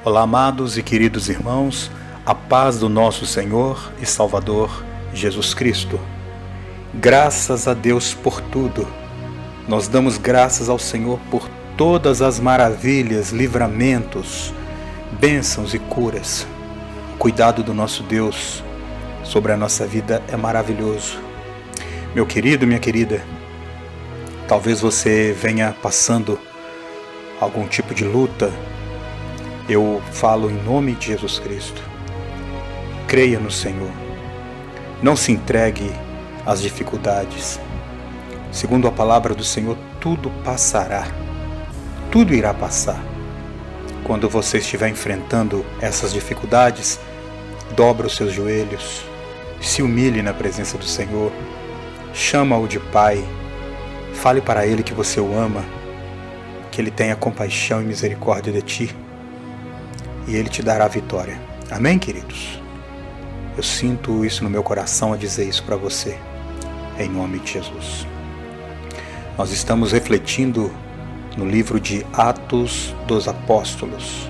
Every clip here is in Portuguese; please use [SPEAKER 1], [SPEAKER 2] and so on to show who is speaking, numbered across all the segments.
[SPEAKER 1] Olá, amados e queridos irmãos, a paz do nosso Senhor e Salvador Jesus Cristo. Graças a Deus por tudo. Nós damos graças ao Senhor por todas as maravilhas, livramentos, bênçãos e curas. O cuidado do nosso Deus sobre a nossa vida é maravilhoso. Meu querido, minha querida, talvez você venha passando algum tipo de luta. Eu falo em nome de Jesus Cristo. Creia no Senhor. Não se entregue às dificuldades. Segundo a palavra do Senhor, tudo passará. Tudo irá passar. Quando você estiver enfrentando essas dificuldades, dobra os seus joelhos, se humilhe na presença do Senhor, chama-o de Pai, fale para Ele que você o ama, que Ele tenha compaixão e misericórdia de ti, e Ele te dará a vitória. Amém, queridos? Eu sinto isso no meu coração a dizer isso para você, em nome de Jesus. Nós estamos refletindo no livro de Atos dos Apóstolos.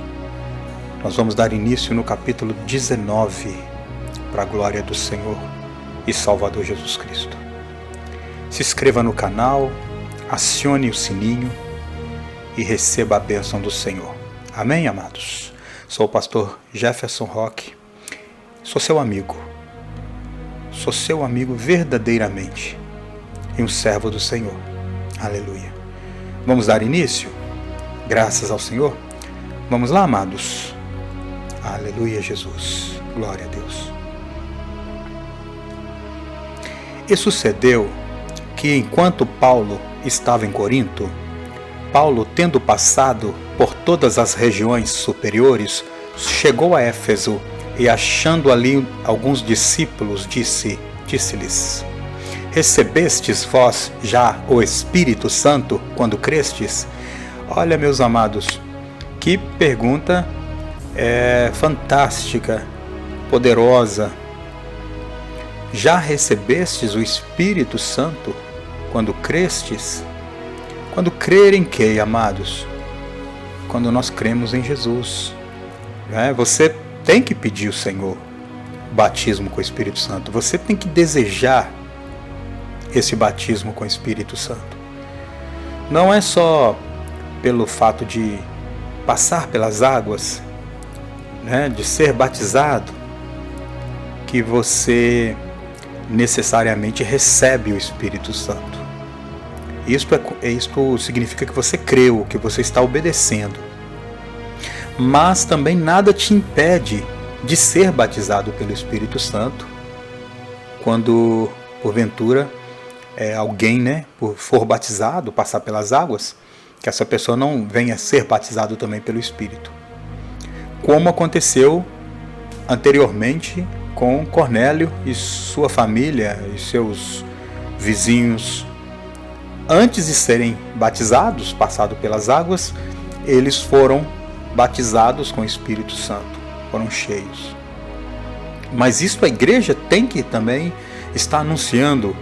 [SPEAKER 1] Nós vamos dar início no capítulo 19, para a glória do Senhor e Salvador Jesus Cristo. Se inscreva no canal, acione o sininho e receba a bênção do Senhor. Amém, amados? Sou o pastor Jefferson Roque, sou seu amigo verdadeiramente e um servo do Senhor. Aleluia. Vamos dar início? Graças ao Senhor. Vamos lá, amados. Aleluia, Jesus. Glória a Deus. E sucedeu que, enquanto Paulo estava em Corinto, Paulo, tendo passado por todas as regiões superiores, chegou a Éfeso e, achando ali alguns discípulos, disse-lhes: Recebestes vós já o Espírito Santo quando crestes? Olha, meus amados, que pergunta fantástica, poderosa. Já recebestes o Espírito Santo quando crestes? Quando crer em quê, amados? Quando nós cremos em Jesus. Você tem que pedir ao Senhor o batismo com o Espírito Santo. Você tem que desejar esse batismo com o Espírito Santo. Não é só pelo fato de passar pelas águas, de ser batizado, que você necessariamente recebe o Espírito Santo. Isto significa que você creu, que você está obedecendo. Mas também nada te impede de ser batizado pelo Espírito Santo quando, porventura, alguém for batizado, passar pelas águas, que essa pessoa não venha a ser batizado também pelo Espírito. Como aconteceu anteriormente com Cornélio e sua família e seus vizinhos. Antes de serem batizados, passado pelas águas, eles foram batizados com o Espírito Santo, foram cheios. Mas isso a igreja tem que também estar anunciando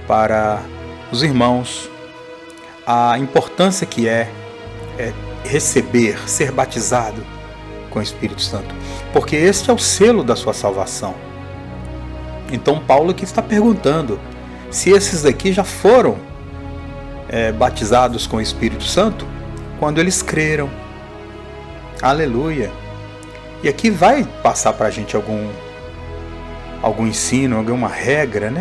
[SPEAKER 1] para os irmãos a importância que é receber, ser batizado com o Espírito Santo, porque este é o selo da sua salvação. Então Paulo aqui está perguntando se esses daqui já foram batizados com o Espírito Santo quando eles creram. Aleluia. E aqui vai passar para a gente algum ensino, alguma regra,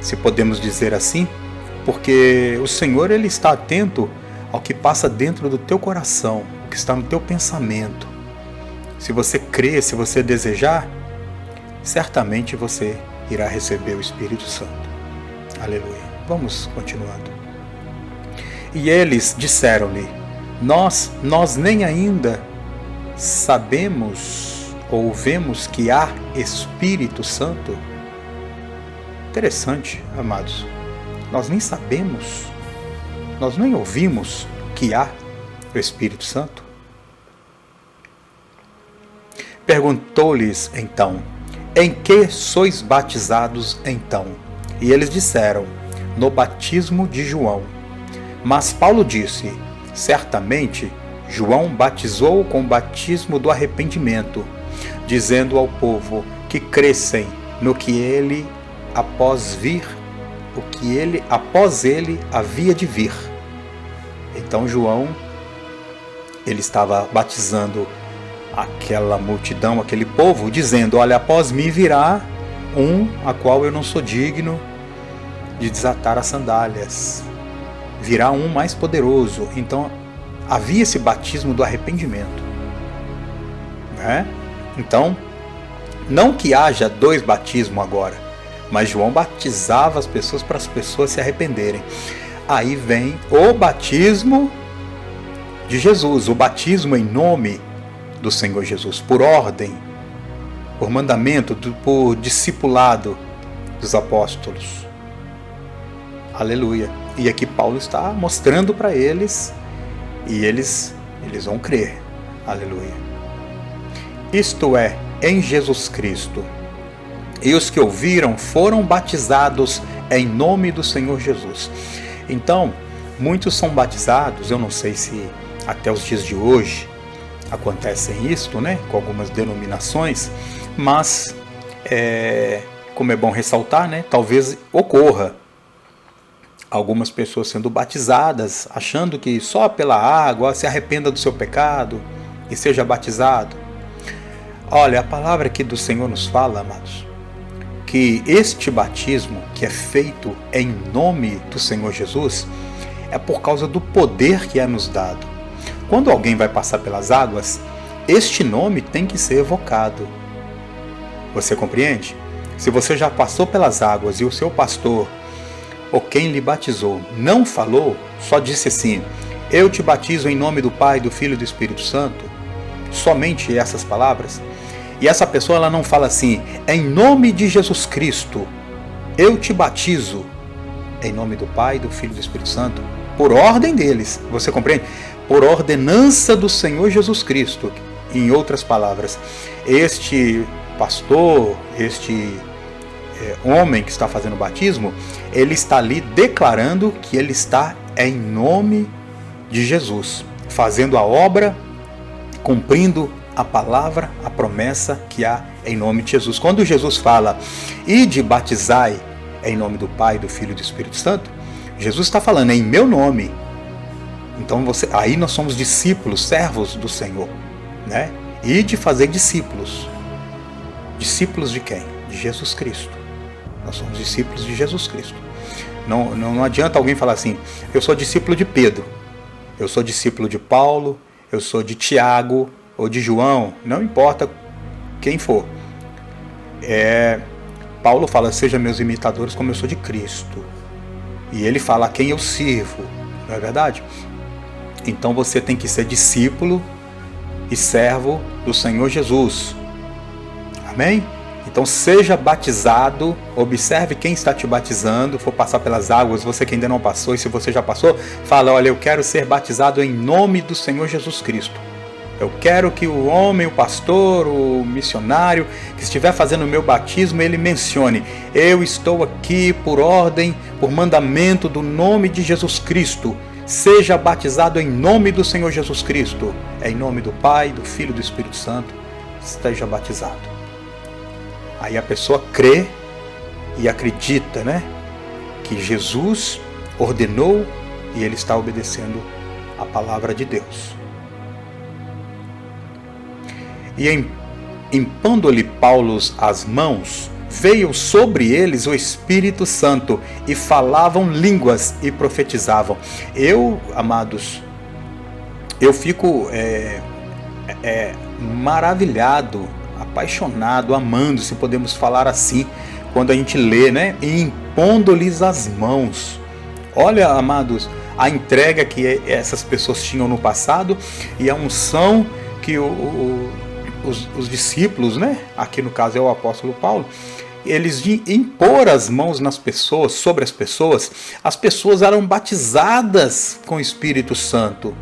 [SPEAKER 1] se podemos dizer assim, porque o Senhor, Ele está atento ao que passa dentro do teu coração, o que está no teu pensamento. Se você crer, se você desejar, certamente você irá receber o Espírito Santo. Aleluia. Vamos continuando. E eles disseram-lhe: Nós nem ainda sabemos ou vemos que há Espírito Santo. Interessante, amados. Nós nem sabemos, nós nem ouvimos que há o Espírito Santo. Perguntou-lhes então: Em que sois batizados então? E eles disseram: No batismo de João. Mas Paulo disse: Certamente João batizou com o batismo do arrependimento, dizendo ao povo que crescem no que ele após ele havia de vir. Então João, ele estava batizando aquela multidão, aquele povo, dizendo: olha, após mim virá um a qual eu não sou digno de desatar as sandálias. Virá um mais poderoso. Então havia esse batismo do arrependimento, né? Então, não que haja 2 batismos agora, mas João batizava as pessoas para as pessoas se arrependerem. Aí vem o batismo de Jesus, o batismo em nome do Senhor Jesus, por ordem, por mandamento, por discipulado dos apóstolos. Aleluia. E aqui Paulo está mostrando para eles, e eles vão crer. Aleluia. Isto é, em Jesus Cristo. E os que ouviram foram batizados em nome do Senhor Jesus. Então, muitos são batizados, eu não sei se até os dias de hoje acontecem isto, né, com algumas denominações, mas, como é bom ressaltar, né, talvez ocorra algumas pessoas sendo batizadas, achando que só pela água se arrependa do seu pecado e seja batizado. Olha, a palavra aqui do Senhor nos fala, amados, que este batismo que é feito em nome do Senhor Jesus é por causa do poder que é nos dado. Quando alguém vai passar pelas águas, este nome tem que ser evocado. Você compreende? Se você já passou pelas águas e o seu pastor ou quem lhe batizou não falou, só disse assim: eu te batizo em nome do Pai, do Filho e do Espírito Santo, somente essas palavras, e essa pessoa ela não fala assim: em nome de Jesus Cristo, eu te batizo em nome do Pai, do Filho e do Espírito Santo, por ordem deles, você compreende? Por ordenança do Senhor Jesus Cristo. Em outras palavras, este pastor, este homem que está fazendo o batismo, ele está ali declarando que ele está em nome de Jesus, fazendo a obra, cumprindo a palavra, a promessa que há em nome de Jesus. Quando Jesus fala: ide batizai em nome do Pai, do Filho e do Espírito Santo, Jesus está falando em meu nome. Então aí nós somos discípulos, servos do Senhor, né? E de fazer discípulos. Discípulos de quem? De Jesus Cristo. Nós somos discípulos de Jesus Cristo. Não adianta alguém falar assim: eu sou discípulo de Pedro, eu sou discípulo de Paulo, eu sou de Tiago ou de João, não importa quem for. Paulo fala: seja meus imitadores como eu sou de Cristo. E ele fala a quem eu sirvo, não é verdade? Então você tem que ser discípulo e servo do Senhor Jesus. Amém? Então seja batizado, observe quem está te batizando, for passar pelas águas, você que ainda não passou, e se você já passou, fala: olha, eu quero ser batizado em nome do Senhor Jesus Cristo. Eu quero que o homem, o pastor, o missionário que estiver fazendo o meu batismo, ele mencione: eu estou aqui por ordem, por mandamento do nome de Jesus Cristo. Seja batizado em nome do Senhor Jesus Cristo. É em nome do Pai, do Filho e do Espírito Santo. Esteja batizado. Aí a pessoa crê e acredita, né, que Jesus ordenou e ele está obedecendo a palavra de Deus. E impondo-lhe Paulo as mãos, veio sobre eles o Espírito Santo, e falavam línguas e profetizavam. Eu, amados, eu fico maravilhado, apaixonado, amando, se podemos falar assim, quando a gente lê, né? E impondo-lhes as mãos. Olha, amados, a entrega que essas pessoas tinham no passado e a unção que os discípulos, né? Aqui no caso é o apóstolo Paulo, eles de impor as mãos nas pessoas, sobre as pessoas eram batizadas com o Espírito Santo.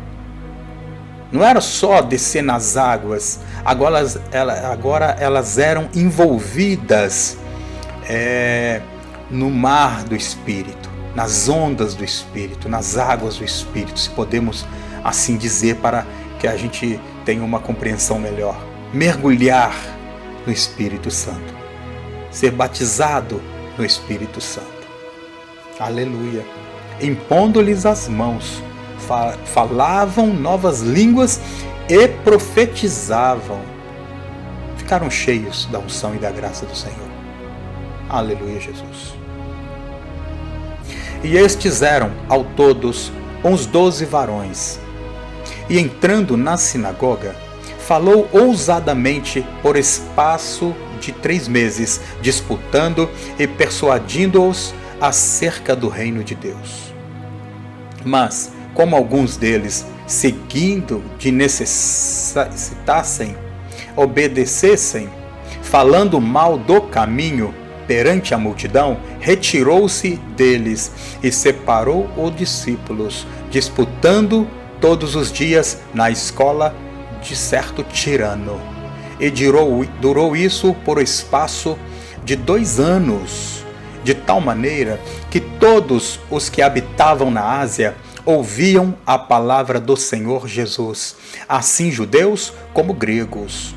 [SPEAKER 1] Não era só descer nas águas, agora elas eram envolvidas no mar do Espírito, nas ondas do Espírito, nas águas do Espírito, se podemos assim dizer, para que que a gente tenha uma compreensão melhor. Mergulhar no Espírito Santo. Ser batizado no Espírito Santo. Aleluia. Impondo-lhes as mãos, falavam novas línguas e profetizavam. Ficaram cheios da unção e da graça do Senhor. Aleluia, Jesus. E estes eram, ao todos, uns 12 varões. E entrando na sinagoga, falou ousadamente por espaço de 3 meses, disputando e persuadindo-os acerca do reino de Deus. Mas, como alguns deles, seguindo de necessitassem, obedecessem, falando mal do caminho perante a multidão, retirou-se deles e separou os discípulos, disputando todos os dias na escola de certo tirano. E durou isso por espaço de 2 anos, de tal maneira que todos os que habitavam na Ásia ouviam a palavra do Senhor Jesus, assim judeus como gregos.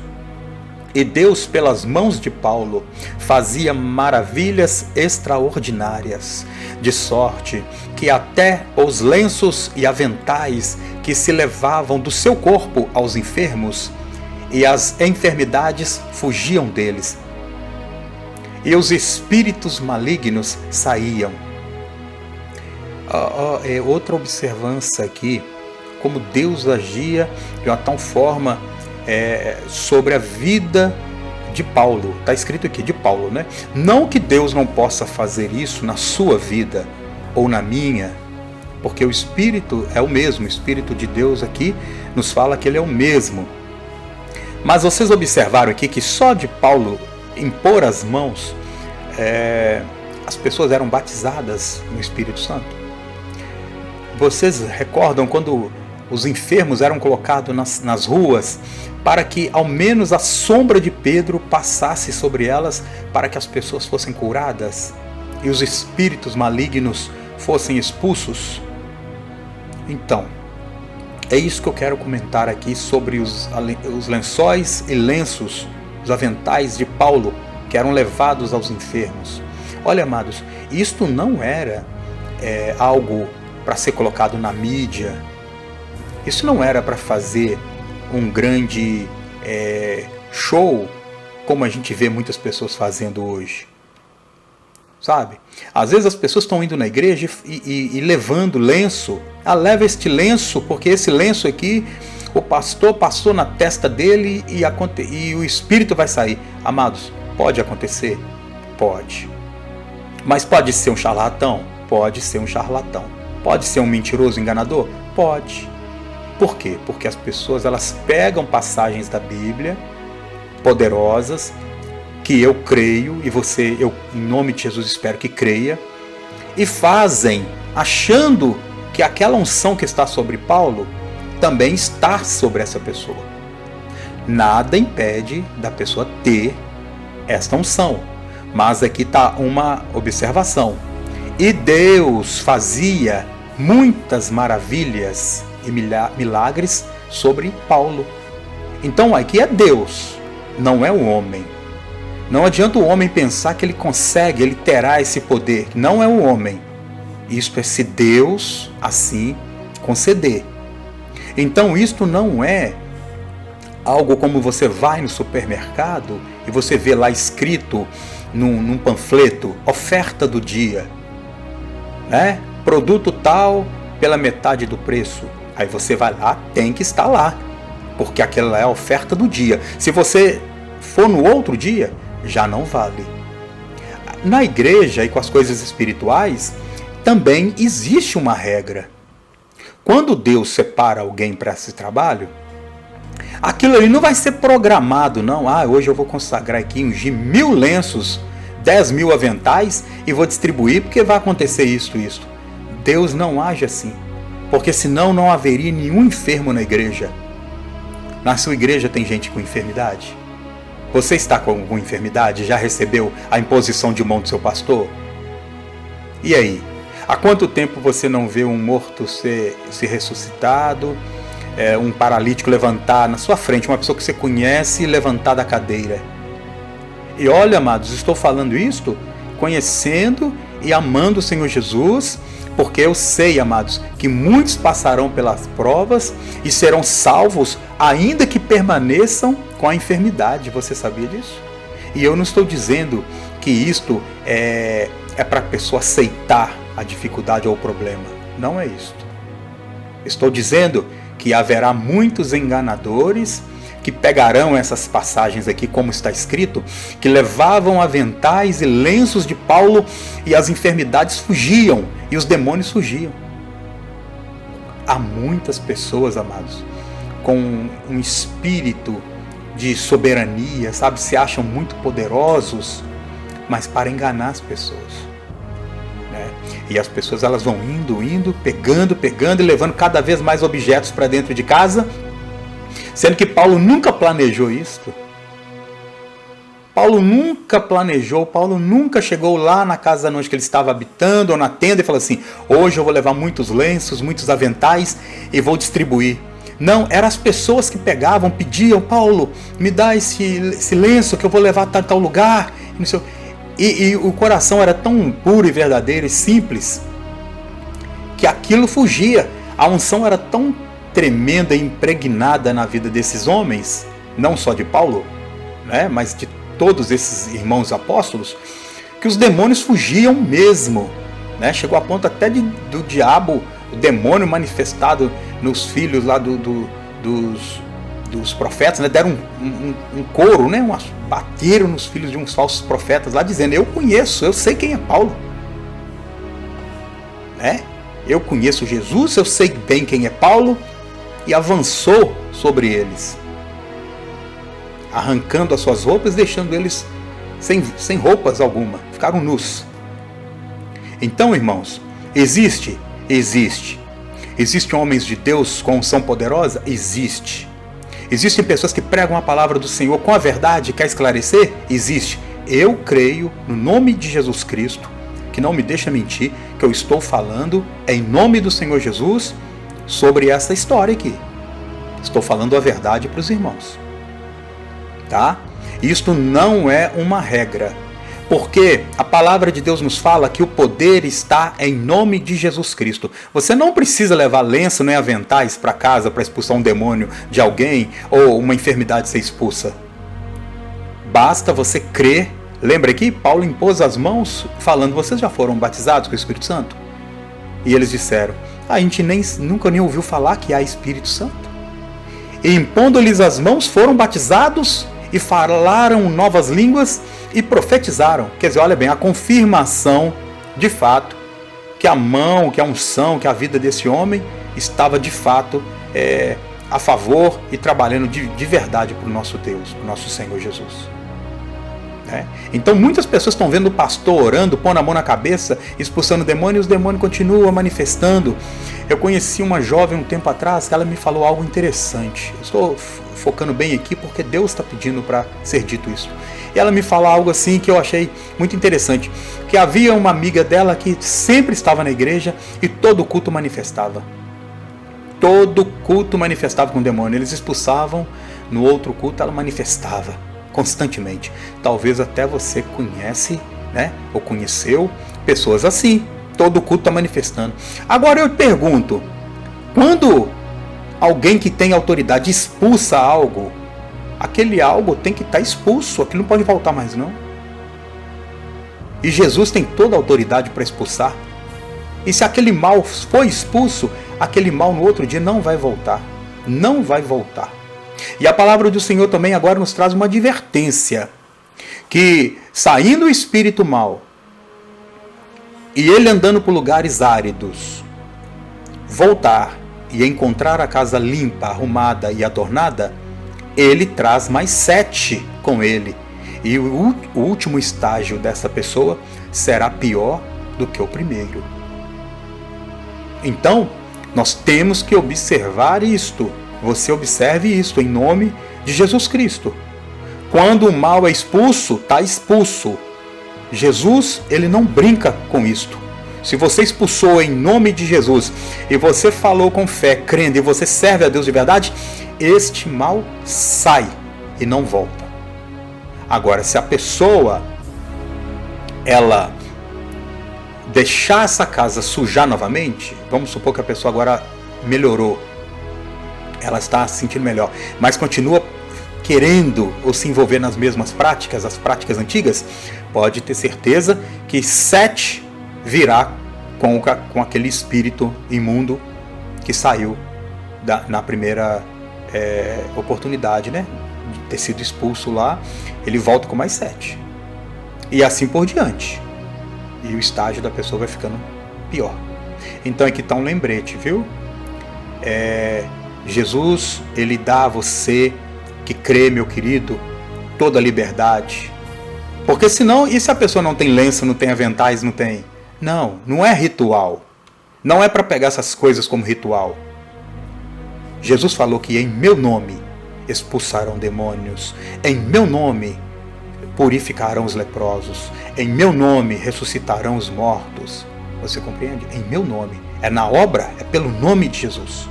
[SPEAKER 1] E Deus, pelas mãos de Paulo, fazia maravilhas extraordinárias, de sorte que até os lenços e aventais que se levavam do seu corpo aos enfermos, e as enfermidades fugiam deles, e os espíritos malignos saíam. Outra observância aqui, como Deus agia de uma tal forma sobre a vida de Paulo. Está escrito aqui, de Paulo, né? Não que Deus não possa fazer isso na sua vida ou na minha, porque o Espírito é o mesmo, o Espírito de Deus aqui nos fala que ele é o mesmo. Mas vocês observaram aqui que só de Paulo impor as mãos, as pessoas eram batizadas no Espírito Santo. Vocês recordam quando os enfermos eram colocados nas ruas para que ao menos a sombra de Pedro passasse sobre elas para que as pessoas fossem curadas e os espíritos malignos fossem expulsos? Então, é isso que eu quero comentar aqui sobre os lençóis e lenços, os aventais de Paulo que eram levados aos enfermos. Olha, amados, isto não era algo para ser colocado na mídia. Isso não era para fazer um grande show, como a gente vê muitas pessoas fazendo hoje. Sabe? Às vezes as pessoas estão indo na igreja e levando lenço. Leva este lenço, porque esse lenço aqui, o pastor passou na testa dele e o espírito vai sair. Amados, pode acontecer? Pode. Mas pode ser um charlatão? Pode ser um charlatão. Pode ser um mentiroso, enganador? Pode. Por quê? Porque as pessoas elas pegam passagens da Bíblia poderosas, que eu creio, e você, eu em nome de Jesus espero que creia, e fazem, achando que aquela unção que está sobre Paulo também está sobre essa pessoa. Nada impede da pessoa ter esta unção, mas aqui está uma observação. E Deus fazia muitas maravilhas e milagres sobre Paulo. Então aqui é Deus, não é o homem. Não adianta o homem pensar que ele consegue, ele terá esse poder. Não é o homem. Isto é se Deus assim conceder. Então isto não é algo como você vai no supermercado e você vê lá escrito num panfleto, oferta do dia, né? Produto tal pela metade do preço. Aí você vai lá, tem que estar lá, porque aquela é a oferta do dia. Se você for no outro dia, já não vale. Na igreja e com as coisas espirituais, também existe uma regra. Quando Deus separa alguém para esse trabalho, aquilo ali não vai ser programado, não. Hoje eu vou consagrar aqui, ungir 1000 lenços, 10.000 aventais e vou distribuir porque vai acontecer isso. Deus não age assim, porque senão não haveria nenhum enfermo na igreja. Na sua igreja tem gente com enfermidade? Você está com alguma enfermidade? Já recebeu a imposição de mão do seu pastor? E aí? Há quanto tempo você não vê um morto ser ressuscitado? um paralítico levantar na sua frente, uma pessoa que você conhece levantar da cadeira. E olha, amados, estou falando isto conhecendo e amando o Senhor Jesus, porque eu sei, amados, que muitos passarão pelas provas e serão salvos, ainda que permaneçam com a enfermidade. Você sabia disso? E eu não estou dizendo que isto é para a pessoa aceitar a dificuldade ou o problema. Não é isto. Estou dizendo que haverá muitos enganadores que pegarão essas passagens aqui, como está escrito, que levavam aventais e lenços de Paulo e as enfermidades fugiam e os demônios fugiam. Há muitas pessoas, amados, com um espírito de soberania, sabe, se acham muito poderosos, mas para enganar as pessoas, né? E as pessoas, elas vão indo, pegando e levando cada vez mais objetos para dentro de casa, sendo que Paulo nunca planejou isto. Paulo nunca planejou, Paulo nunca chegou lá na casa onde ele estava habitando, ou na tenda, e falou assim: hoje eu vou levar muitos lenços, muitos aventais e vou distribuir. Não, eram as pessoas que pegavam, pediam: Paulo, me dá esse lenço que eu vou levar a tal lugar. E o coração era tão puro e verdadeiro e simples que aquilo fugia. A unção era tão tremenda e impregnada na vida desses homens, não só de Paulo, né, mas de todos esses irmãos apóstolos, que os demônios fugiam mesmo, né? Chegou a ponto até do diabo, o demônio manifestado nos filhos lá dos profetas, né? Deram um coro, né? Bateram nos filhos de uns falsos profetas lá, dizendo: eu conheço, eu sei quem é Paulo, né? Eu conheço Jesus, eu sei bem quem é Paulo. E avançou sobre eles, arrancando as suas roupas, deixando eles sem roupas alguma, ficaram nus. Então, irmãos, existe homens de Deus com unção poderosa? Existe. Existem pessoas que pregam a palavra do Senhor com a verdade, quer esclarecer? Existe. Eu creio no nome de Jesus Cristo, que não me deixa mentir, que eu estou falando em nome do Senhor Jesus sobre essa história aqui. Estou falando a verdade para os irmãos, tá? Isto não é uma regra, porque a palavra de Deus nos fala que o poder está em nome de Jesus Cristo. Você não precisa levar lenço nem aventais para casa para expulsar um demônio de alguém ou uma enfermidade ser expulsa. Basta você crer. Lembra que Paulo impôs as mãos falando: vocês já foram batizados com o Espírito Santo? E eles disseram: a gente nunca nem ouviu falar que há Espírito Santo. E impondo-lhes as mãos, foram batizados e falaram novas línguas e profetizaram. Quer dizer, olha bem, a confirmação de fato que a mão, que a unção, que a vida desse homem estava de fato a favor e trabalhando de verdade para o nosso Deus, para o nosso Senhor Jesus. Então muitas pessoas estão vendo o pastor orando, pondo a mão na cabeça, expulsando o demônio, e os demônios continuam manifestando. Eu conheci uma jovem um tempo atrás que ela me falou algo interessante. Eu estou focando bem aqui porque Deus está pedindo para ser dito isso. E ela me falou algo assim que eu achei muito interessante, que havia uma amiga dela que sempre estava na igreja e todo culto manifestava. Todo culto manifestava com o demônio. Eles expulsavam, no outro culto ela manifestava constantemente. Talvez até você conhece, né, ou conheceu pessoas assim. Todo culto está manifestando. Agora eu pergunto, quando alguém que tem autoridade expulsa algo, aquele algo tem que estar expulso, aquilo não pode voltar mais não. E Jesus tem toda a autoridade para expulsar. E se aquele mal foi expulso, aquele mal no outro dia não vai voltar. Não vai voltar. E a palavra do Senhor também agora nos traz uma advertência, que saindo o espírito mal, e ele andando por lugares áridos, voltar e encontrar a casa limpa, arrumada e adornada, ele traz mais 7 com ele. E o último estágio dessa pessoa será pior do que o primeiro. Então, nós temos que observar isto. Você observe isto em nome de Jesus Cristo. Quando o mal é expulso, está expulso. Jesus, ele não brinca com isto. se você expulsou em nome de Jesus, e você falou com fé, crendo, e você serve a Deus de verdade, este mal sai e não volta. Agora, se a pessoa, ela deixar essa casa sujar novamente, vamos supor que a pessoa agora melhorou, ela está se sentindo melhor, mas continua querendo ou se envolver nas mesmas práticas, as práticas antigas, pode ter certeza que 7 virá com aquele espírito imundo que saiu na primeira oportunidade, né? De ter sido expulso lá, ele volta com mais 7. E assim por diante. E o estágio da pessoa vai ficando pior. Então aqui está um lembrete, viu? Jesus, ele dá a você que crê, meu querido, toda a liberdade. Porque senão, e se a pessoa não tem lenço, não tem aventais, não tem... Não é ritual. Não é para pegar essas coisas como ritual. Jesus falou que em meu nome expulsarão demônios. Em meu nome purificarão os leprosos. Em meu nome ressuscitarão os mortos. Você compreende? Em meu nome. É na obra, é pelo nome de Jesus.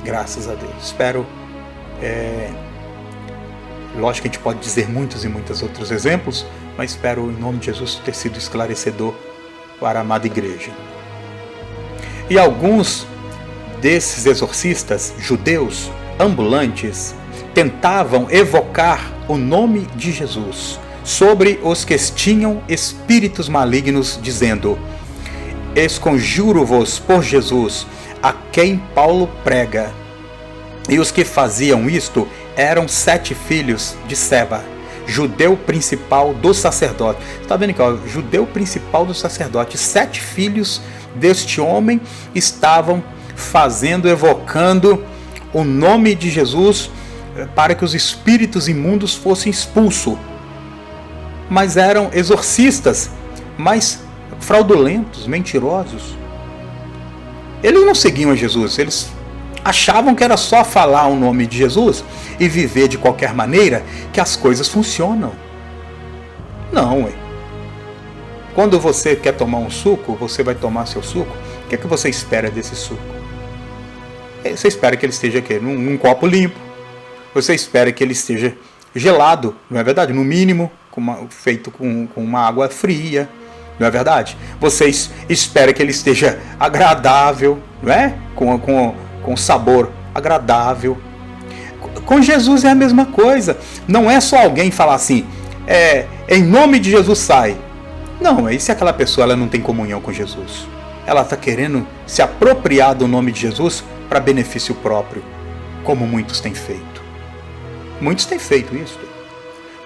[SPEAKER 1] Graças a Deus. Espero... Lógico que a gente pode dizer muitos e muitos outros exemplos, mas espero, em nome de Jesus, ter sido esclarecedor para a amada igreja. E alguns desses exorcistas judeus ambulantes tentavam evocar o nome de Jesus sobre os que tinham espíritos malignos, dizendo: esconjuro-vos por Jesus, a quem Paulo prega. E os que faziam isto eram 7 filhos de Seba, judeu principal do sacerdote. Está vendo aqui, ó, judeu principal do sacerdote. 7 filhos deste homem estavam evocando o nome de Jesus para que os espíritos imundos fossem expulsos. Mas eram exorcistas, mas fraudulentos, mentirosos. Eles não seguiam a Jesus, eles achavam que era só falar o nome de Jesus e viver de qualquer maneira que as coisas funcionam. Não, ué. Quando você quer tomar um suco, você vai tomar seu suco, o que é que você espera desse suco? Você espera que ele esteja aqui, num copo limpo. Você espera que ele esteja gelado, não é verdade? No mínimo, feito com uma água fria, não é verdade? Você espera que ele esteja agradável, não é? Com sabor agradável. Com Jesus é a mesma coisa. Não é só alguém falar assim, em nome de Jesus sai. Não, e se aquela pessoa ela não tem comunhão com Jesus? Ela está querendo se apropriar do nome de Jesus para benefício próprio, como muitos têm feito. Muitos têm feito isso.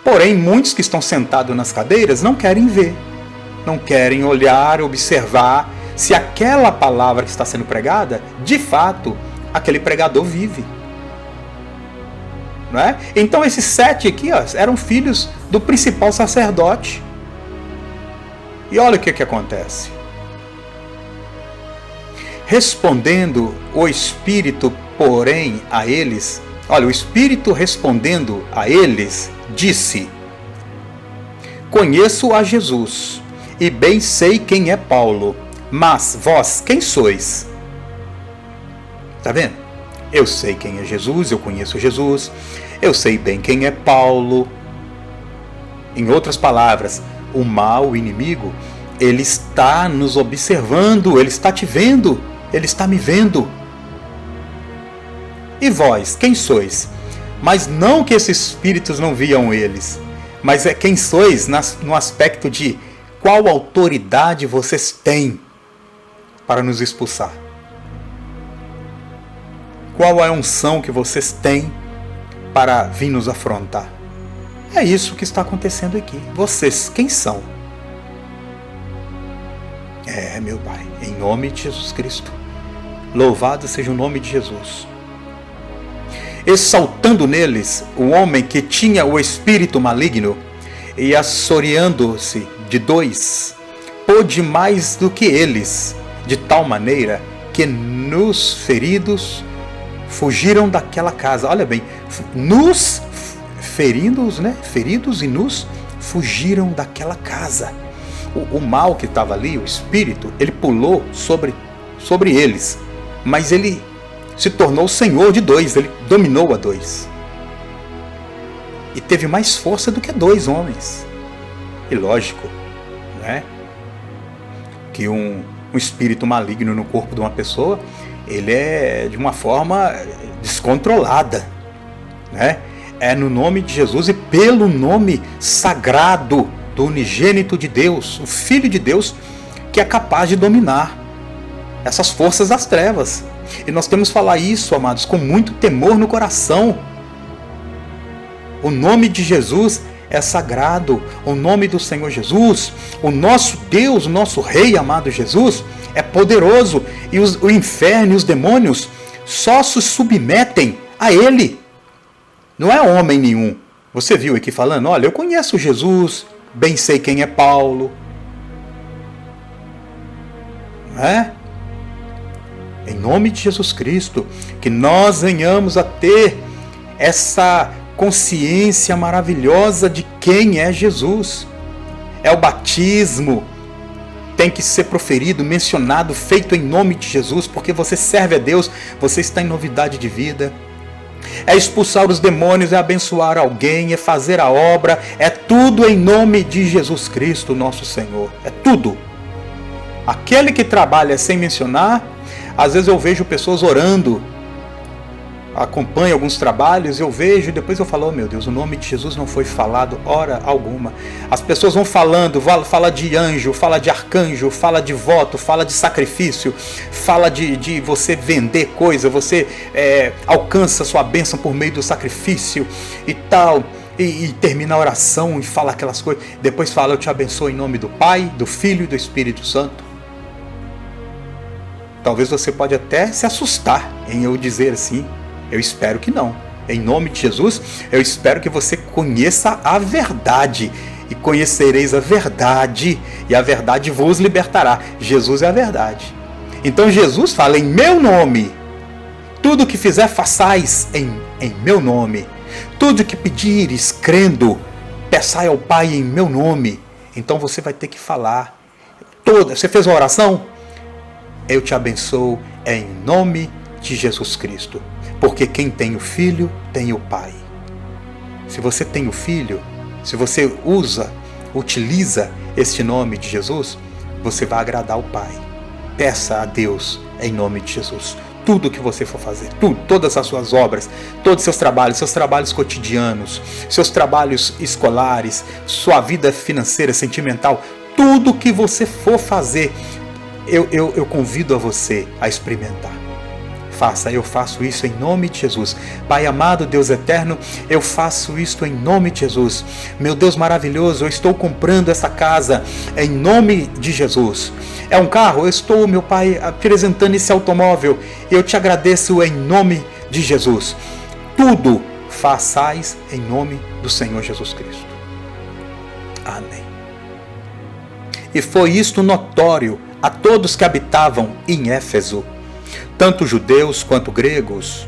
[SPEAKER 1] Porém, muitos que estão sentados nas cadeiras não querem ver, não querem olhar, observar se aquela palavra que está sendo pregada, de fato, aquele pregador vive. Não é? Então esses 7 aqui, ó, eram filhos do principal sacerdote. E olha o que acontece. Respondendo o Espírito, porém, a eles, olha, o Espírito respondendo a eles, disse: conheço a Jesus, e bem sei quem é Paulo, mas vós quem sois? Está vendo? Eu sei quem é Jesus, eu conheço Jesus, eu sei bem quem é Paulo. Em outras palavras, o mal, o inimigo, ele está nos observando, ele está te vendo, ele está me vendo. E vós, quem sois? Mas não que esses espíritos não viam eles, mas é quem sois no aspecto de qual autoridade vocês têm para nos expulsar. Qual é a unção que vocês têm para vir nos afrontar? É isso que está acontecendo aqui. Vocês, quem são? Meu Pai, em nome de Jesus Cristo, louvado seja o nome de Jesus. Exaltando neles o homem que tinha o espírito maligno, e assoreando-se de 2, pôde mais do que eles, de tal maneira que nos feridos fugiram daquela casa. Olha bem, feridos e nos fugiram daquela casa. o mal que estava ali, o espírito, ele pulou sobre eles, mas ele se tornou o senhor de dois, ele dominou a dois. E teve mais força do que dois homens. E lógico, né, que um espírito maligno no corpo de uma pessoa, ele é de uma forma descontrolada, né? É no nome de Jesus e pelo nome sagrado do unigênito de Deus, o Filho de Deus, que é capaz de dominar essas forças das trevas. E nós temos que falar isso, amados, com muito temor no coração. O nome de Jesus é sagrado, o nome do Senhor Jesus, o nosso Deus, o nosso Rei amado Jesus, é poderoso, e o inferno e os demônios só se submetem a Ele. Não é homem nenhum. Você viu aqui falando, olha, eu conheço Jesus, bem sei quem é Paulo. Não é? Em nome de Jesus Cristo, que nós venhamos a ter essa consciência maravilhosa de quem é Jesus. É o batismo, tem que ser proferido, mencionado, feito em nome de Jesus, porque você serve a Deus, você está em novidade de vida. É expulsar os demônios, é abençoar alguém, é fazer a obra, é tudo em nome de Jesus Cristo, nosso Senhor. É tudo. Aquele que trabalha sem mencionar, às vezes eu vejo pessoas orando, acompanho alguns trabalhos, eu vejo e depois eu falo, oh meu Deus, o nome de Jesus não foi falado hora alguma. As pessoas vão falando, fala de anjo, fala de arcanjo, fala de voto, fala de sacrifício, fala de você vender coisa, você alcança sua bênção por meio do sacrifício e tal, e termina a oração e fala aquelas coisas, depois fala, eu te abençoo em nome do Pai, do Filho e do Espírito Santo. Talvez você pode até se assustar em eu dizer assim. Eu espero que não. Em nome de Jesus, eu espero que você conheça a verdade. E conhecereis a verdade, e a verdade vos libertará. Jesus é a verdade. Então Jesus fala, em meu nome. Tudo que fizer, façais em meu nome. Tudo que pedires, crendo, peçai ao Pai em meu nome. Então você vai ter que falar. Você fez uma oração? Eu te abençoo em nome de Jesus Cristo. Porque quem tem o Filho, tem o Pai. Se você tem o Filho, se você utiliza este nome de Jesus, você vai agradar o Pai. Peça a Deus em nome de Jesus. Tudo que você for fazer, todas as suas obras, todos os seus trabalhos cotidianos, seus trabalhos escolares, sua vida financeira, sentimental, tudo que você for fazer, eu convido a você a experimentar. Eu faço isso em nome de Jesus. Pai amado, Deus eterno, eu faço isto em nome de Jesus. Meu Deus maravilhoso, eu estou comprando essa casa em nome de Jesus. É um carro, eu estou, meu Pai, apresentando esse automóvel. Eu te agradeço em nome de Jesus. Tudo façais em nome do Senhor Jesus Cristo. Amém. E foi isto notório a todos que habitavam em Éfeso, tanto judeus quanto gregos,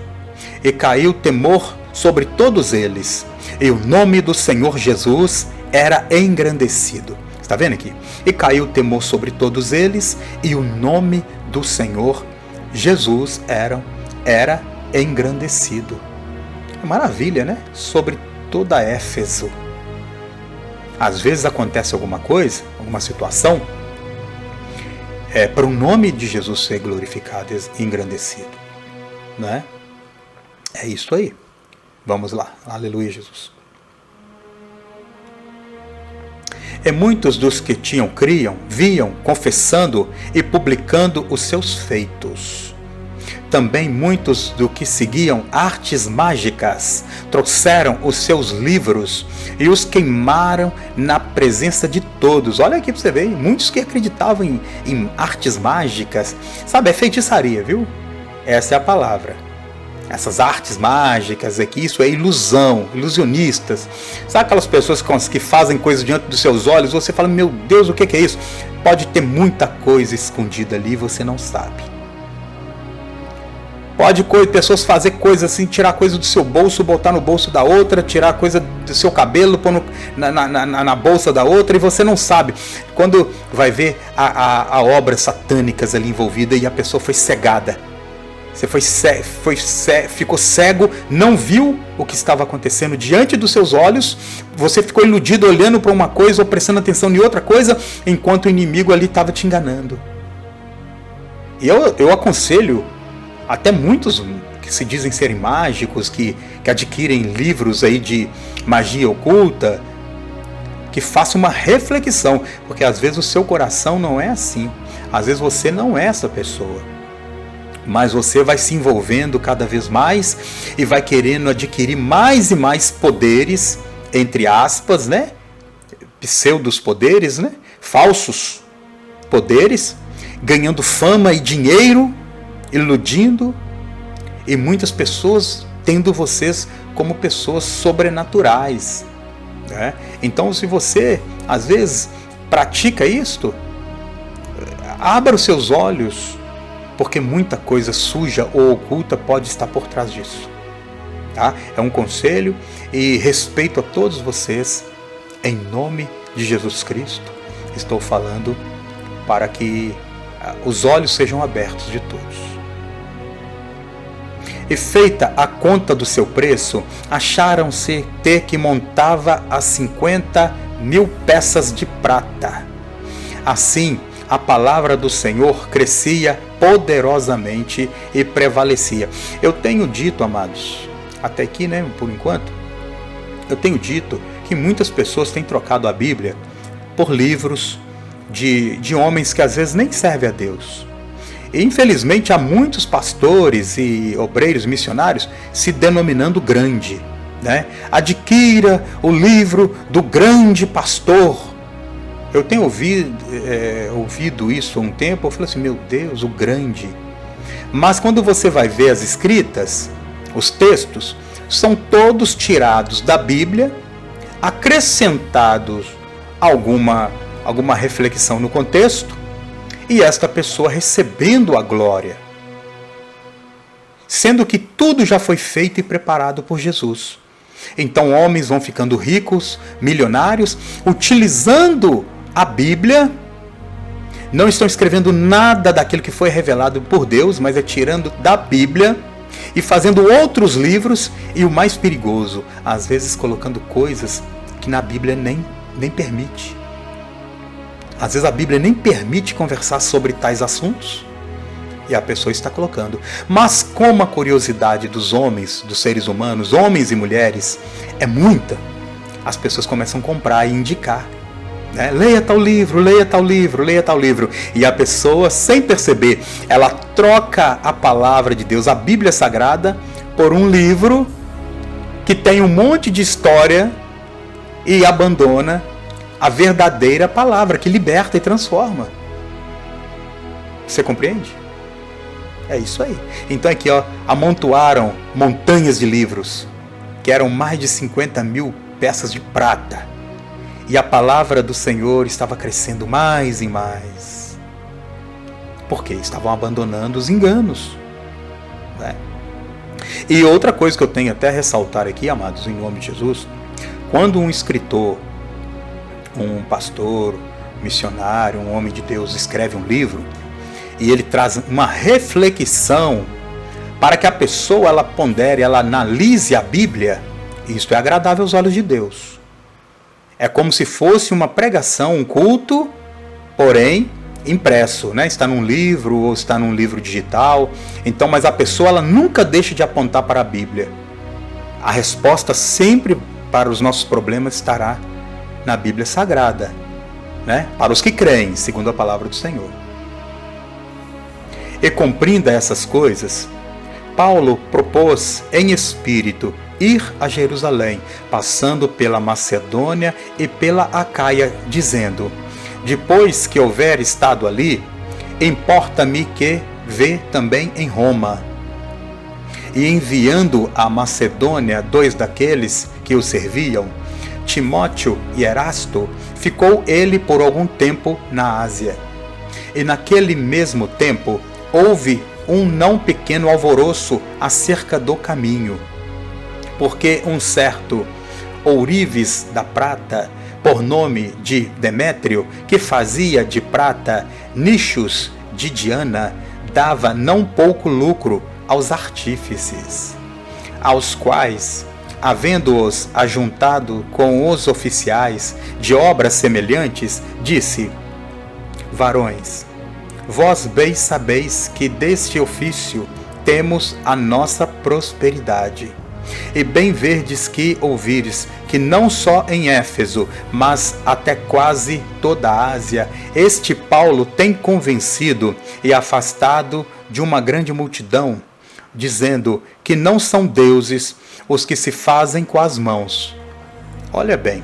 [SPEAKER 1] e caiu temor sobre todos eles, e o nome do Senhor Jesus era engrandecido. Está vendo aqui? E caiu temor sobre todos eles, e o nome do Senhor Jesus era engrandecido. Maravilha, né? Sobre toda Éfeso. Às vezes acontece alguma coisa, alguma situação, para o nome de Jesus ser glorificado e engrandecido, né? É isso aí. Vamos lá. Aleluia, Jesus. E muitos dos que criam, viam, confessando e publicando os seus feitos. Também muitos do que seguiam artes mágicas trouxeram os seus livros e os queimaram na presença de todos. Olha aqui para você ver, muitos que acreditavam em artes mágicas, sabe, é feitiçaria, viu? Essa é a palavra. Essas artes mágicas aqui, isso é ilusão, ilusionistas. Sabe aquelas pessoas que fazem coisas diante dos seus olhos, você fala, meu Deus, o que é isso? Pode ter muita coisa escondida ali e você não sabe. Pode pessoas fazer coisas assim, tirar coisa do seu bolso, botar no bolso da outra, tirar coisa do seu cabelo, pôr na bolsa da outra, e você não sabe. Quando vai ver a obras satânicas ali envolvida e a pessoa foi cegada. Você ficou cego, não viu o que estava acontecendo diante dos seus olhos, você ficou iludido olhando para uma coisa ou prestando atenção em outra coisa, enquanto o inimigo ali estava te enganando. E eu aconselho até muitos que se dizem serem mágicos, que adquirem livros aí de magia oculta, que façam uma reflexão, porque às vezes o seu coração não é assim, às vezes você não é essa pessoa. Mas você vai se envolvendo cada vez mais e vai querendo adquirir mais e mais poderes, entre aspas, né? Pseudos poderes, né? Falsos poderes, ganhando fama e dinheiro, iludindo, e muitas pessoas tendo vocês como pessoas sobrenaturais, né? Então, se você às vezes pratica isto, abra os seus olhos, porque muita coisa suja ou oculta pode estar por trás disso. Tá? É um conselho e respeito a todos vocês, em nome de Jesus Cristo. Estou falando para que os olhos sejam abertos de todos. E feita a conta do seu preço, acharam-se ter que montava a 50.000 peças de prata. Assim, a palavra do Senhor crescia poderosamente e prevalecia. Eu tenho dito, amados, até aqui, né, por enquanto, eu tenho dito que muitas pessoas têm trocado a Bíblia por livros de homens que às vezes nem servem a Deus. E infelizmente há muitos pastores e obreiros missionários se denominando grande, né? Adquira o livro do grande pastor. Eu tenho ouvido isso há um tempo, eu falei assim, meu Deus, o grande. Mas quando você vai ver as escritas, os textos, são todos tirados da Bíblia, acrescentados alguma reflexão no contexto, e esta pessoa recebendo a glória. Sendo que tudo já foi feito e preparado por Jesus. Então homens vão ficando ricos, milionários, utilizando a Bíblia, não estão escrevendo nada daquilo que foi revelado por Deus, mas é tirando da Bíblia e fazendo outros livros, e o mais perigoso, às vezes colocando coisas que na Bíblia nem permite. Às vezes a Bíblia nem permite conversar sobre tais assuntos, e a pessoa está colocando. Mas como a curiosidade dos homens, dos seres humanos, homens e mulheres, é muita, as pessoas começam a comprar e indicar. Leia tal livro, leia tal livro, leia tal livro. E a pessoa, sem perceber, ela troca a palavra de Deus, a Bíblia Sagrada, por um livro que tem um monte de história e abandona a verdadeira palavra que liberta e transforma. Você compreende? É isso aí. Então aqui, amontoaram montanhas de livros, que eram mais de 50.000 peças de prata. E a palavra do Senhor estava crescendo mais e mais. Porque estavam abandonando os enganos. Né? E outra coisa que eu tenho até a ressaltar aqui, amados, em nome de Jesus, quando um escritor, um pastor, um missionário, um homem de Deus escreve um livro, e ele traz uma reflexão para que a pessoa ela pondere, ela analise a Bíblia, isto é agradável aos olhos de Deus. É como se fosse uma pregação, um culto, porém impresso, né? Está num livro ou está num livro digital. Então, mas a pessoa ela nunca deixa de apontar para a Bíblia. A resposta sempre para os nossos problemas estará na Bíblia Sagrada, né? Para os que creem, segundo a palavra do Senhor. E compreenda essas coisas, Paulo propôs em espírito ir a Jerusalém, passando pela Macedônia e pela Acaia, dizendo: depois que houver estado ali, importa-me que vê também em Roma. E enviando à Macedônia 2 daqueles que o serviam, Timóteo e Erasto, ficou ele por algum tempo na Ásia. E naquele mesmo tempo houve um não pequeno alvoroço acerca do caminho. Porque um certo ourives da prata, por nome de Demétrio, que fazia de prata nichos de Diana, dava não pouco lucro aos artífices, aos quais, havendo-os ajuntado com os oficiais de obras semelhantes, disse: varões, vós bem sabeis que deste ofício temos a nossa prosperidade. E bem verdes que ouvires que não só em Éfeso, mas até quase toda a Ásia, este Paulo tem convencido e afastado de uma grande multidão, dizendo que não são deuses os que se fazem com as mãos. Olha bem,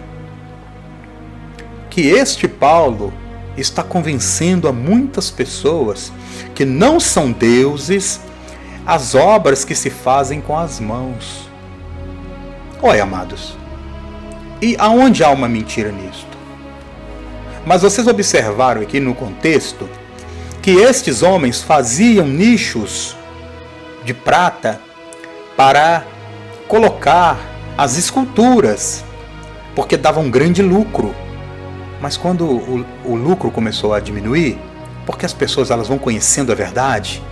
[SPEAKER 1] que este Paulo está convencendo a muitas pessoas que não são deuses as obras que se fazem com as mãos. Olha, amados, e aonde há uma mentira nisto? Mas vocês observaram aqui no contexto que estes homens faziam nichos de prata para colocar as esculturas, porque dava um grande lucro. Mas quando o lucro começou a diminuir, porque as pessoas elas vão conhecendo a verdade,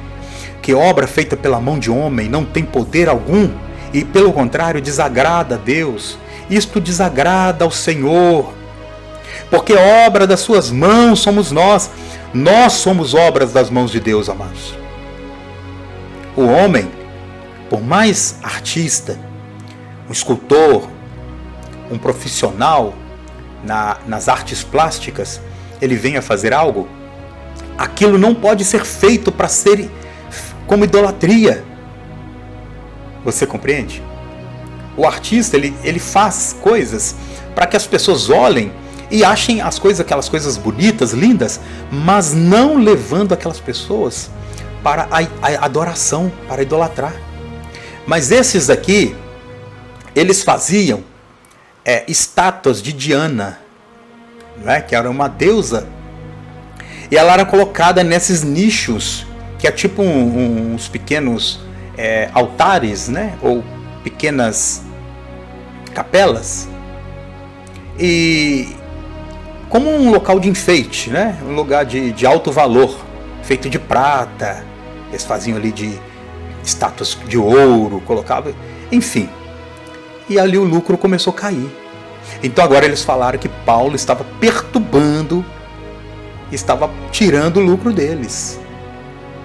[SPEAKER 1] que obra feita pela mão de homem não tem poder algum, e pelo contrário desagrada a Deus, isto desagrada ao Senhor, porque obra das suas mãos somos nós somos obras das mãos de Deus, amados. O homem, por mais artista, um escultor, um profissional nas artes plásticas, ele venha fazer algo, aquilo não pode ser feito para ser como idolatria. Você compreende? O artista, ele faz coisas para que as pessoas olhem e achem aquelas coisas bonitas, lindas, mas não levando aquelas pessoas para a adoração, para idolatrar. Mas esses aqui, eles faziam estátuas de Diana, né, que era uma deusa, e ela era colocada nesses nichos, que é tipo uns pequenos altares, né, ou pequenas capelas, e como um local de enfeite, né, um lugar de alto valor, feito de prata. Eles faziam ali de estátuas de ouro, colocavam, enfim. E ali o lucro começou a cair. Então agora eles falaram que Paulo estava perturbando, estava tirando o lucro deles.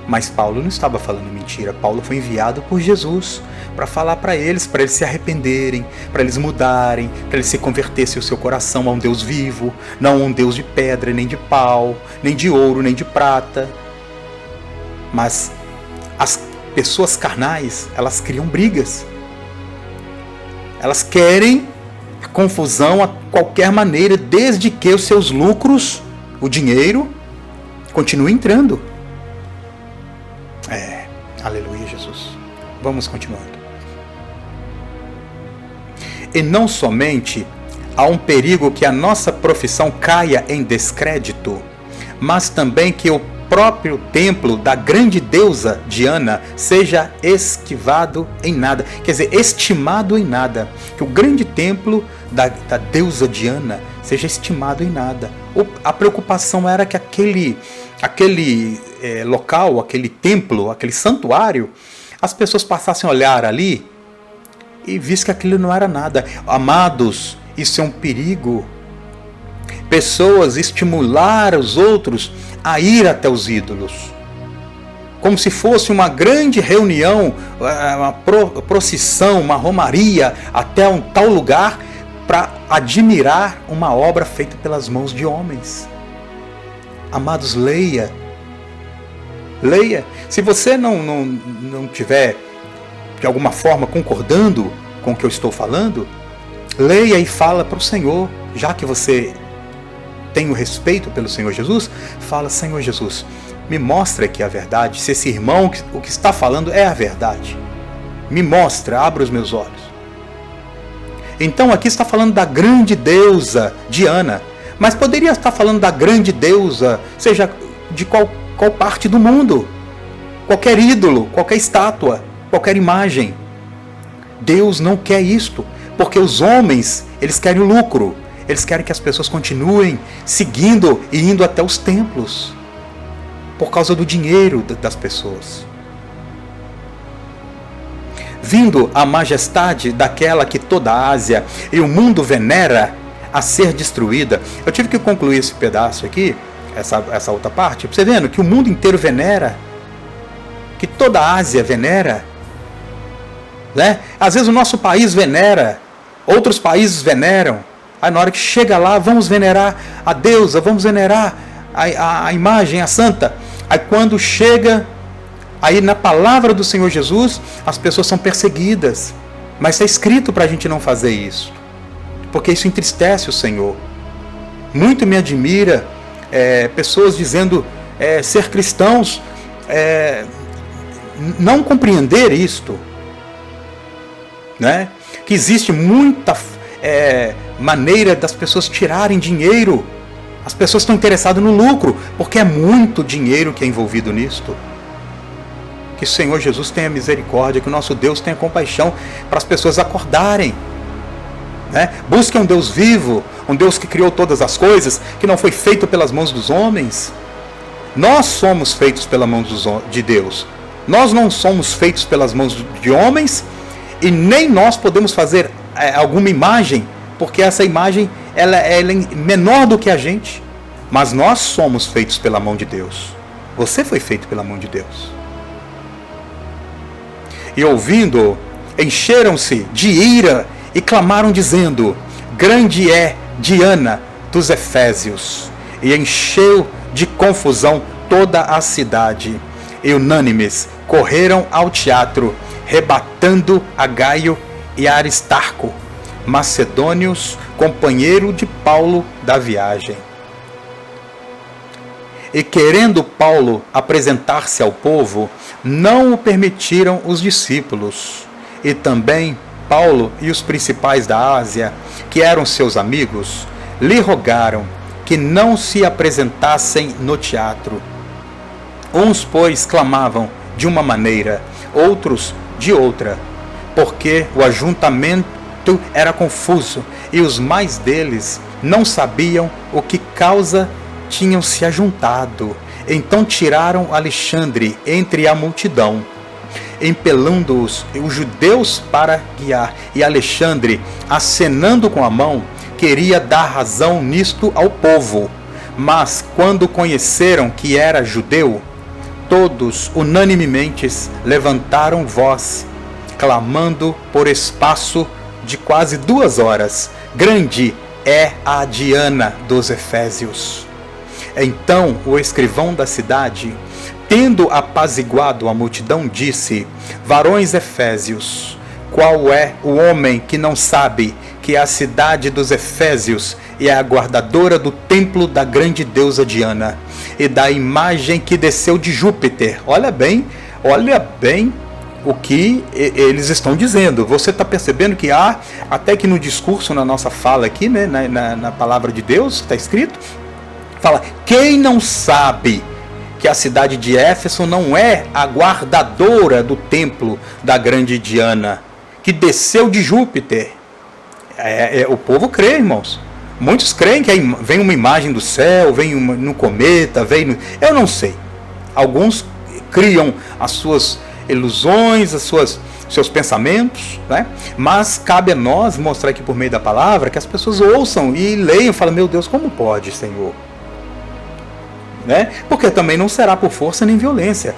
[SPEAKER 1] Mas Paulo não estava falando mentira. Paulo foi enviado por Jesus para falar para eles se arrependerem, para eles mudarem, para eles se convertessem o seu coração a um Deus vivo, não a um Deus de pedra, nem de pau, nem de ouro, nem de prata. Mas as pessoas carnais, elas criam brigas. Elas querem a confusão a qualquer maneira, desde que os seus lucros, o dinheiro, continue entrando. Aleluia, Jesus. Vamos continuando. E não somente há um perigo que a nossa profissão caia em descrédito, mas também que o próprio templo da grande deusa Diana seja esquivado em nada, quer dizer, estimado em nada, que o grande templo da deusa Diana seja estimado em nada. A preocupação era que aquele local, aquele templo, aquele santuário, as pessoas passassem a olhar ali e vissem que aquilo não era nada. Amados, isso é um perigo. Pessoas estimular os outros a ir até os ídolos, como se fosse uma grande reunião, uma procissão, uma romaria até um tal lugar para admirar uma obra feita pelas mãos de homens. Amados, leia. Se você não tiver de alguma forma concordando com o que eu estou falando, leia e fala para o Senhor, já que você tem o respeito pelo Senhor Jesus, fala: Senhor Jesus, me mostra aqui a verdade, se esse irmão, o que está falando é a verdade. Me mostra, abra os meus olhos. Então aqui está falando da grande deusa Diana, mas poderia estar falando da grande deusa, seja de qual parte do mundo, qualquer ídolo, qualquer estátua, qualquer imagem. Deus não quer isto, porque os homens, eles querem o lucro. Eles querem que as pessoas continuem seguindo e indo até os templos, por causa do dinheiro das pessoas. Vindo a majestade daquela que toda a Ásia e o mundo venera a ser destruída. Eu tive que concluir esse pedaço aqui, essa outra parte, você vendo que o mundo inteiro venera, que toda a Ásia venera, né? Às vezes o nosso país venera, outros países veneram. Aí na hora que chega lá, vamos venerar a deusa, vamos venerar a imagem, a santa. Aí quando chega, aí na palavra do Senhor Jesus, as pessoas são perseguidas. Mas está escrito para a gente não fazer isso, porque isso entristece o Senhor. Muito me admira pessoas dizendo ser cristãos, não compreender isto, né? Que existe muita maneira das pessoas tirarem dinheiro. As pessoas estão interessadas no lucro, porque é muito dinheiro que é envolvido nisto. Que o Senhor Jesus tenha misericórdia, que o nosso Deus tenha compaixão para as pessoas acordarem, né? Busquem um Deus vivo, um Deus que criou todas as coisas, que não foi feito pelas mãos dos homens. Nós somos feitos pela mão de Deus. Nós não somos feitos pelas mãos de homens, e nem nós podemos fazer alguma imagem, porque essa imagem ela é menor do que a gente. Mas nós somos feitos pela mão de Deus. Você foi feito pela mão de Deus. E ouvindo, encheram-se de ira e clamaram dizendo: grande é Diana dos Efésios. E encheu de confusão toda a cidade. E unânimes correram ao teatro, rebatando a Gaio e a Aristarco, macedônios, companheiro de Paulo da viagem. E querendo Paulo apresentar-se ao povo, não o permitiram os discípulos. E também Paulo e os principais da Ásia, que eram seus amigos, lhe rogaram que não se apresentassem no teatro. Uns, pois, clamavam de uma maneira, outros de outra, porque o ajuntamento era confuso, e os mais deles não sabiam o que causa tinham se ajuntado. Então tiraram Alexandre entre a multidão, impelando-os judeus para guiar. E Alexandre, acenando com a mão, queria dar razão nisto ao povo. Mas quando conheceram que era judeu, todos unanimemente levantaram voz, clamando por espaço de quase 2 horas: grande é a Diana dos Efésios. Então o escrivão da cidade, tendo apaziguado a multidão, disse: varões efésios, qual é o homem que não sabe que a cidade dos Efésios é a guardadora do templo da grande deusa Diana e da imagem que desceu de Júpiter? Olha bem o que eles estão dizendo. Você está percebendo que há, até que no discurso, na nossa fala aqui, né, na palavra de Deus, está escrito, fala: quem não sabe que a cidade de Éfeso não é a guardadora do templo da grande Diana, que desceu de Júpiter? O povo crê, irmãos. Muitos creem que vem uma imagem do céu, vem no cometa, eu não sei. Alguns criam as suas ilusões, seus pensamentos, né? Mas cabe a nós mostrar aqui por meio da palavra que as pessoas ouçam e leiam e falam: meu Deus, como pode, Senhor? Né? Porque também não será por força nem violência.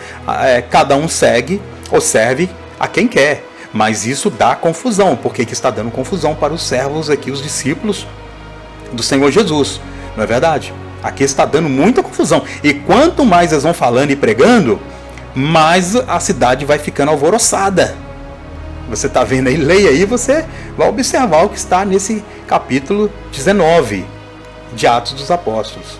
[SPEAKER 1] Cada um segue ou serve a quem quer. Mas isso dá confusão. Por que está dando confusão para os servos aqui, os discípulos do Senhor Jesus? Não é verdade? Aqui está dando muita confusão. E quanto mais eles vão falando e pregando, mais a cidade vai ficando alvoroçada. Você está vendo aí? Leia aí, você vai observar o que está nesse capítulo 19 de Atos dos Apóstolos.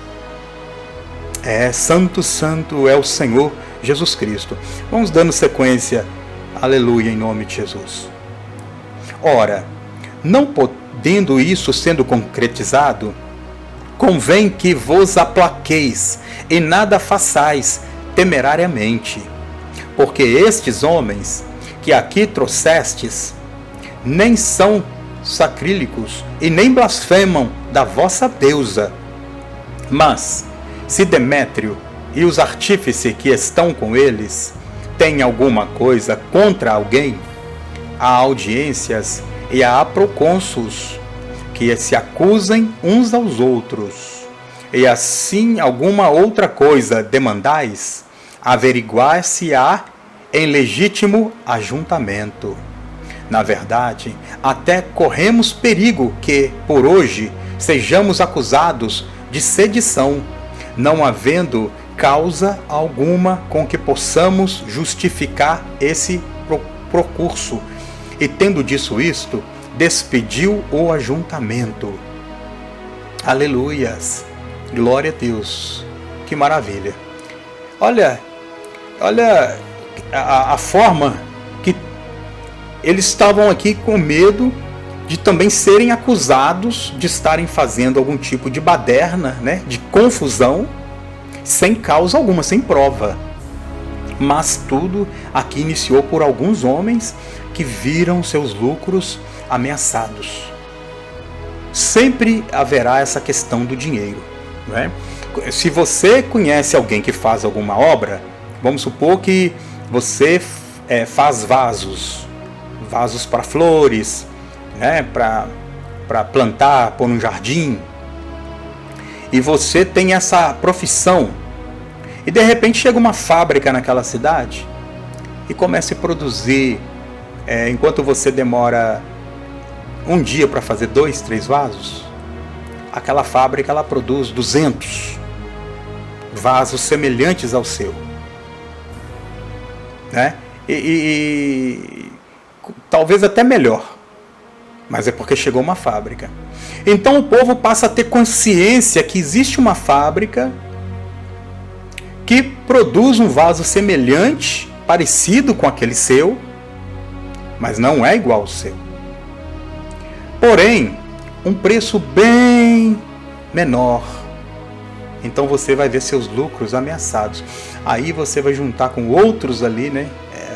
[SPEAKER 1] Santo, santo é o Senhor Jesus Cristo. Vamos dando sequência. Aleluia, em nome de Jesus. Ora, não podendo isso sendo concretizado, convém que vos aplaqueis e nada façais temerariamente, porque estes homens que aqui trouxestes nem são sacrílegos e nem blasfemam da vossa deusa. Mas, se Demétrio e os artífices que estão com eles têm alguma coisa contra alguém, há audiências e há procônsuls que se acusem uns aos outros, e assim alguma outra coisa demandais, averiguar-se-á em legítimo ajuntamento. Na verdade, até corremos perigo que, por hoje, sejamos acusados de sedição, não havendo causa alguma com que possamos justificar esse procurso. E tendo disso isto, despediu o ajuntamento. Aleluias! Glória a Deus! Que maravilha! Olha a forma que eles estavam aqui com medo de também serem acusados de estarem fazendo algum tipo de baderna, né, de confusão, sem causa alguma, sem prova. Mas tudo aqui iniciou por alguns homens que viram seus lucros ameaçados. Sempre haverá essa questão do dinheiro, não é? Se você conhece alguém que faz alguma obra, vamos supor que você faz vasos para flores, né, para plantar, pôr num jardim, e você tem essa profissão, e de repente chega uma fábrica naquela cidade e começa a produzir, enquanto você demora um dia para fazer 2, 3 vasos, aquela fábrica ela produz 200 vasos semelhantes ao seu, né? E talvez até melhor, mas é porque chegou uma fábrica. Então o povo passa a ter consciência que existe uma fábrica que produz um vaso semelhante, parecido com aquele seu, mas não é igual ao seu. Porém, um preço bem menor. Então você vai ver seus lucros ameaçados. Aí você vai juntar com outros ali, né,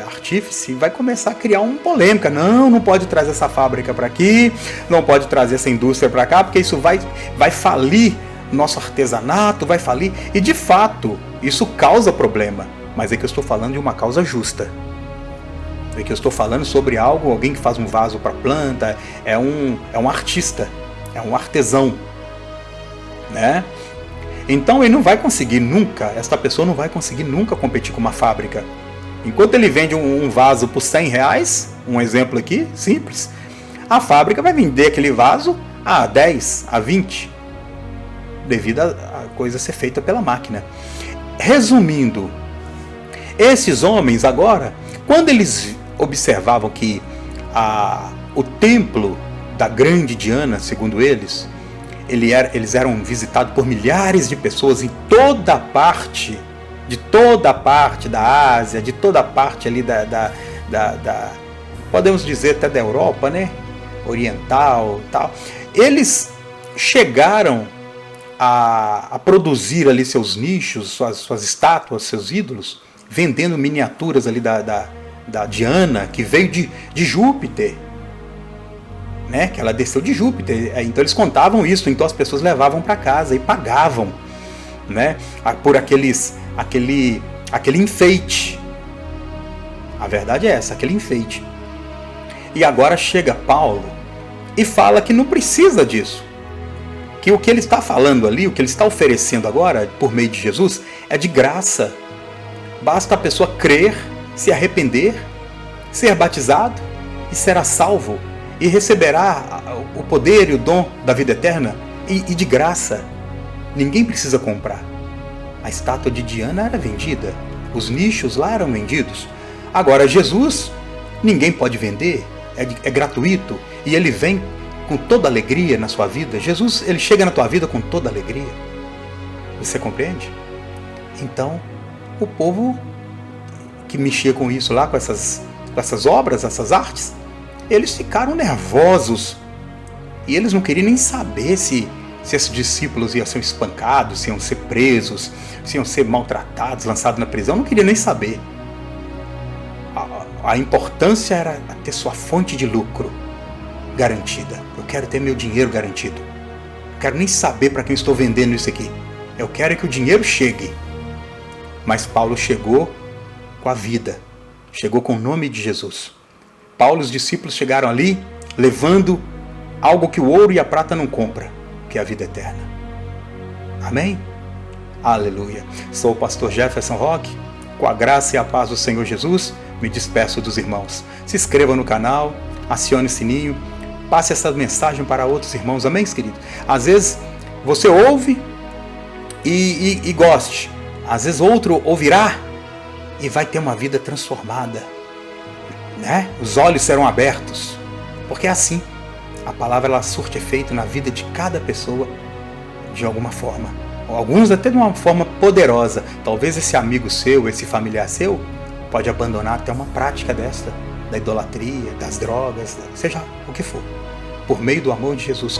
[SPEAKER 1] artífice, e vai começar a criar uma polêmica. Não pode trazer essa fábrica para aqui, não pode trazer essa indústria para cá, porque isso vai falir nosso artesanato, vai falir. E de fato, isso causa problema. Mas é que eu estou falando de uma causa justa. É que eu estou falando sobre alguém que faz um vaso para planta, é um artista, é um artesão, né? Então ele não vai conseguir nunca, esta pessoa não vai conseguir nunca competir com uma fábrica. Enquanto ele vende um vaso por R$100, um exemplo aqui, simples, a fábrica vai vender aquele vaso a 10, a 20, devido a coisa ser feita pela máquina. Resumindo, esses homens agora, quando eles observavam que o templo da grande Diana, segundo eles, eles eram visitados por milhares de pessoas em toda a parte, da Ásia, de toda a parte ali podemos dizer até da Europa, né? Oriental, tal. Eles chegaram a produzir ali seus nichos, suas estátuas, seus ídolos, vendendo miniaturas ali da Diana, que veio de Júpiter, né? Que ela desceu de Júpiter. Então eles contavam isso, então as pessoas levavam para casa e pagavam, né, por aquele enfeite. A verdade é essa, aquele enfeite. E agora chega Paulo e fala que não precisa disso, que o que ele está falando ali, o que ele está oferecendo agora por meio de Jesus é de graça. Basta a pessoa crer, se arrepender, ser batizado e será salvo, e receberá o poder e o dom da vida eterna, e de graça. Ninguém precisa comprar. A estátua de Diana era vendida, os nichos lá eram vendidos. Agora Jesus, ninguém pode vender, é gratuito, e ele vem com toda alegria na sua vida. Jesus, ele chega na tua vida com toda alegria. Você compreende? Então, o povo que mexia com isso lá, com essas obras, essas artes, eles ficaram nervosos. E eles não queriam nem saber se esses discípulos iam ser espancados, se iam ser presos, se iam ser maltratados, lançados na prisão. Não queriam nem saber. A importância era ter sua fonte de lucro garantida. Eu quero ter meu dinheiro garantido. Não quero nem saber para quem estou vendendo isso aqui. Eu quero que o dinheiro chegue. Mas Paulo chegou com a vida. Chegou com o nome de Jesus. Paulo e os discípulos chegaram ali levando algo que o ouro e a prata não compram, que é a vida eterna. Amém? Aleluia. Sou o pastor Jefferson Roque. Com a graça e a paz do Senhor Jesus, me despeço dos irmãos. Se inscreva no canal, acione o sininho, passe essa mensagem para outros irmãos. Amém, querido? Às vezes você ouve e goste. Às vezes outro ouvirá e vai ter uma vida transformada. Né? Os olhos serão abertos. Porque é assim. A palavra ela surte efeito na vida de cada pessoa de alguma forma. Alguns até de uma forma poderosa. Talvez esse amigo seu, esse familiar seu, pode abandonar até uma prática desta, da idolatria, das drogas, seja o que for, por meio do amor de Jesus.